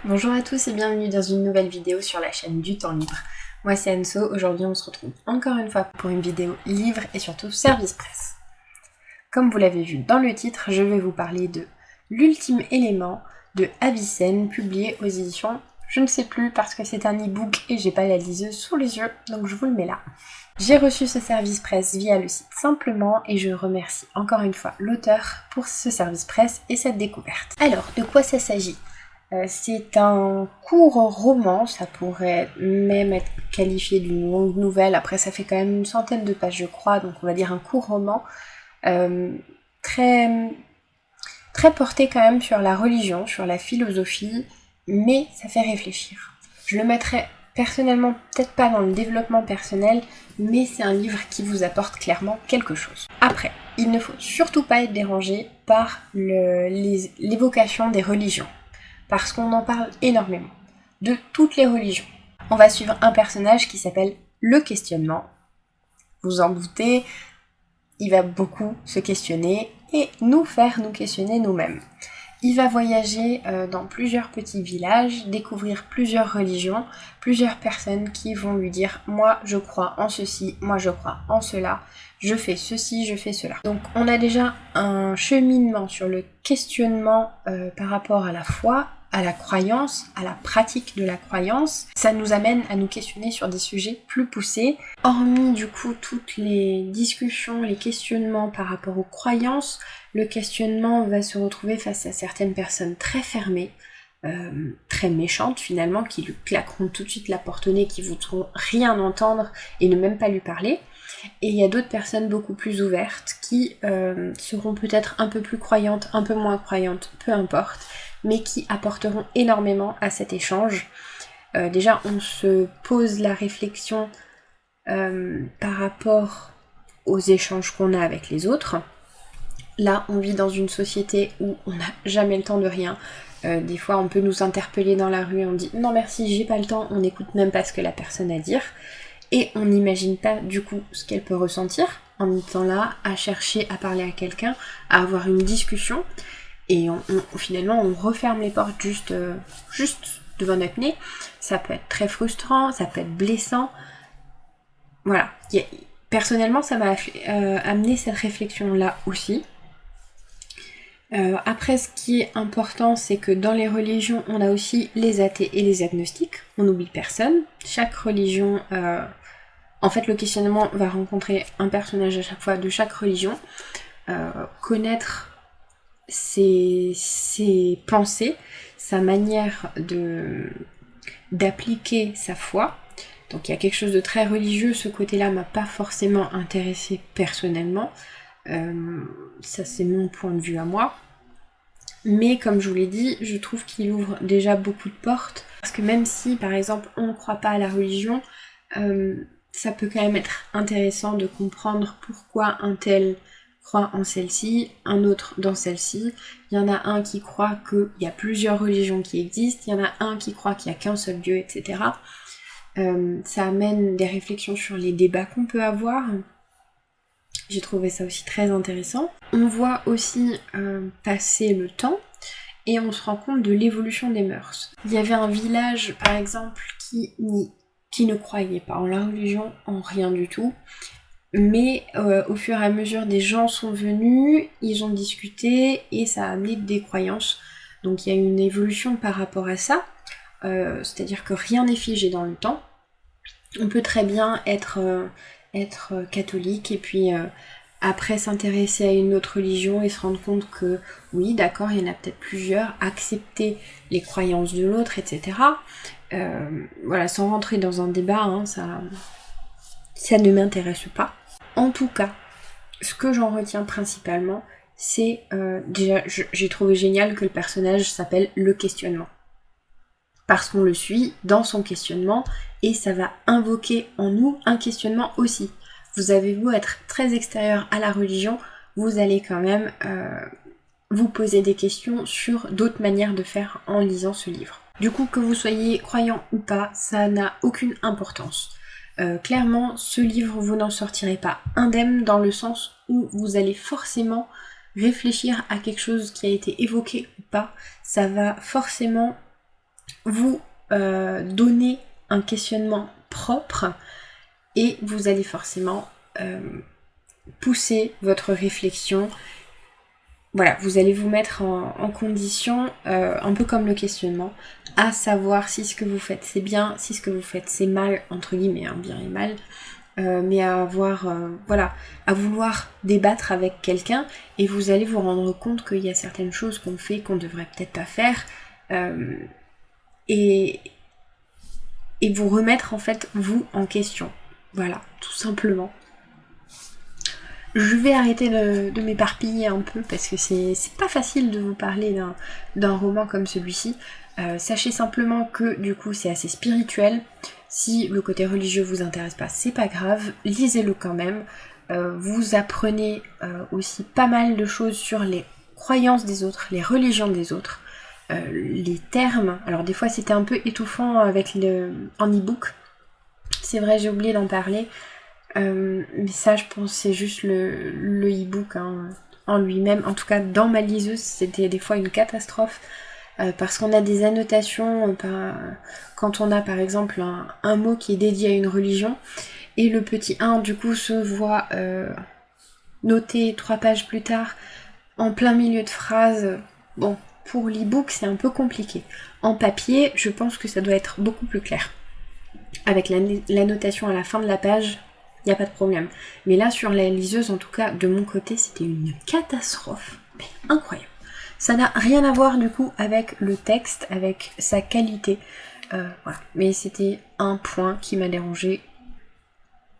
Bonjour à tous et bienvenue dans une nouvelle vidéo sur la chaîne du temps libre. Moi c'est Anso, aujourd'hui on se retrouve encore une fois pour une vidéo livre et surtout service presse. Comme vous l'avez vu dans le titre, je vais vous parler de L'ultime élément de Avicenne, publié aux éditions je ne sais plus parce que c'est un e-book et j'ai pas la liseuse sous les yeux, donc je vous le mets là. J'ai reçu ce service presse via le site Simplement et je remercie encore une fois l'auteur pour ce service presse et cette découverte. Alors, de quoi ça s'agit ? C'est un court roman, ça pourrait même être qualifié d'une longue nouvelle, après ça fait quand même une centaine de pages je crois, donc on va dire un court roman, très porté quand même sur la religion, sur la philosophie, mais ça fait réfléchir. Je le mettrais personnellement peut-être pas dans le développement personnel, mais c'est un livre qui vous apporte clairement quelque chose. Après, il ne faut surtout pas être dérangé par l'évocation des religions, parce qu'on en parle énormément, de toutes les religions. On va suivre un personnage qui s'appelle Le Questionnement. Vous en doutez, il va beaucoup se questionner et nous faire nous questionner nous-mêmes. Il va voyager dans plusieurs petits villages, découvrir plusieurs religions, plusieurs personnes qui vont lui dire « moi je crois en ceci, moi je crois en cela, je fais ceci, je fais cela ». Donc on a déjà un cheminement sur le questionnement par rapport à la foi, à la croyance, à la pratique de la croyance. Ça nous amène à nous questionner sur des sujets plus poussés. Hormis du coup toutes les discussions, les questionnements par rapport aux croyances, le questionnement va se retrouver face à certaines personnes très fermées, très méchantes finalement, qui lui claqueront tout de suite la porte au nez, qui voudront rien entendre et ne même pas lui parler. Et il y a d'autres personnes beaucoup plus ouvertes qui seront peut-être un peu plus croyantes, un peu moins croyantes, peu importe, mais qui apporteront énormément à cet échange. Déjà, on se pose la réflexion par rapport aux échanges qu'on a avec les autres. Là, on vit dans une société où on n'a jamais le temps de rien. Des fois, on peut nous interpeller dans la rue, on dit « non merci, j'ai pas le temps », on n'écoute même pas ce que la personne a à dire. Et on n'imagine pas du coup ce qu'elle peut ressentir en étant là, à chercher à parler à quelqu'un, à avoir une discussion. Et finalement, on referme les portes juste devant notre nez. Ça peut être très frustrant, ça peut être blessant. Voilà. Personnellement, ça m'a amené cette réflexion-là aussi. Après, ce qui est important, c'est que dans les religions, on a aussi les athées et les agnostiques. On n'oublie personne. Chaque religion... En fait, le questionnement va rencontrer un personnage à chaque fois de chaque religion. Connaître ses pensées, sa manière d'appliquer sa foi. Donc il y a quelque chose de très religieux, ce côté-là m'a pas forcément intéressée personnellement. Ça c'est mon point de vue à moi. Mais comme je vous l'ai dit, je trouve qu'il ouvre déjà beaucoup de portes. Parce que même si par exemple on ne croit pas à la religion, ça peut quand même être intéressant de comprendre pourquoi un tel croit en celle-ci, un autre dans celle-ci. Il y en a un qui croit qu'il y a plusieurs religions qui existent, il y en a un qui croit qu'il n'y a qu'un seul Dieu, etc. Ça amène des réflexions sur les débats qu'on peut avoir. J'ai trouvé ça aussi très intéressant. On voit aussi passer le temps et on se rend compte de l'évolution des mœurs. Il y avait un village, par exemple, qui ne croyait pas en la religion, en rien du tout. Mais au fur et à mesure, des gens sont venus, ils ont discuté et ça a amené des croyances. Donc il y a une évolution par rapport à ça. C'est-à-dire que rien n'est figé dans le temps. On peut très bien être catholique et puis après s'intéresser à une autre religion et se rendre compte que oui, d'accord, il y en a peut-être plusieurs, accepter les croyances de l'autre, etc. Voilà, sans rentrer dans un débat, hein, ça ne m'intéresse pas. En tout cas, ce que j'en retiens principalement, c'est déjà, j'ai trouvé génial que le personnage s'appelle Le Questionnement. Parce qu'on le suit dans son questionnement et ça va invoquer en nous un questionnement aussi. Vous avez beau être très extérieur à la religion, vous allez quand même vous poser des questions sur d'autres manières de faire en lisant ce livre. Du coup, que vous soyez croyant ou pas, ça n'a aucune importance. Clairement, ce livre, vous n'en sortirez pas indemne dans le sens où vous allez forcément réfléchir à quelque chose qui a été évoqué ou pas. Ça va forcément vous donner un questionnement propre et vous allez forcément pousser votre réflexion. Voilà, vous allez vous mettre en condition, un peu comme le questionnement, à savoir si ce que vous faites c'est bien, si ce que vous faites c'est mal, entre guillemets, hein, bien et mal, mais à avoir, voilà, à vouloir débattre avec quelqu'un, et vous allez vous rendre compte qu'il y a certaines choses qu'on fait qu'on devrait peut-être pas faire, et vous remettre en fait vous en question. Voilà, tout simplement. Je vais arrêter de m'éparpiller un peu parce que c'est pas facile de vous parler d'un roman comme celui-ci. Sachez simplement que du coup c'est assez spirituel. Si le côté religieux vous intéresse pas, c'est pas grave, lisez-le quand même. Vous apprenez aussi pas mal de choses sur les croyances des autres, les religions des autres, les termes. Alors des fois c'était un peu étouffant en e-book. C'est vrai, j'ai oublié d'en parler. Mais ça, je pense, c'est juste le e-book hein, en lui-même. En tout cas, dans ma liseuse, c'était des fois une catastrophe. Parce qu'on a des annotations quand on a par exemple un mot qui est dédié à une religion. Et le petit 1, du coup, se voit noté 3 pages plus tard, en plein milieu de phrase. Bon, pour l'e-book, c'est un peu compliqué. En papier, je pense que ça doit être beaucoup plus clair. Avec l'annotation à la fin de la page, il n'y a pas de problème. Mais là, sur la liseuse, en tout cas, de mon côté, c'était une catastrophe. Mais incroyable. Ça n'a rien à voir, du coup, avec le texte, avec sa qualité. Voilà. Mais c'était un point qui m'a dérangé,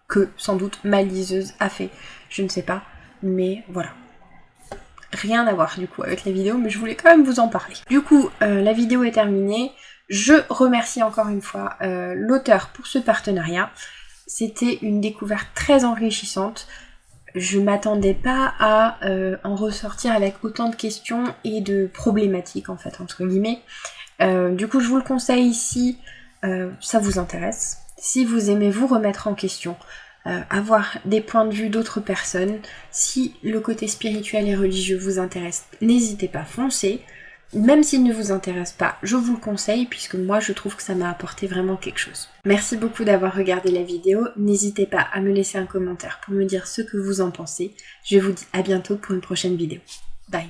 que, sans doute, ma liseuse a fait. Je ne sais pas. Mais voilà. Rien à voir, du coup, avec la vidéo, mais je voulais quand même vous en parler. Du coup, la vidéo est terminée. Je remercie encore une fois l'auteur pour ce partenariat. C'était une découverte très enrichissante. Je m'attendais pas à en ressortir avec autant de questions et de problématiques en fait, entre guillemets. Du coup, je vous le conseille si ça vous intéresse. Si vous aimez vous remettre en question, avoir des points de vue d'autres personnes, si le côté spirituel et religieux vous intéresse, n'hésitez pas, foncez. Même s'il ne vous intéresse pas, je vous le conseille puisque moi je trouve que ça m'a apporté vraiment quelque chose. Merci beaucoup d'avoir regardé la vidéo, n'hésitez pas à me laisser un commentaire pour me dire ce que vous en pensez. Je vous dis à bientôt pour une prochaine vidéo. Bye.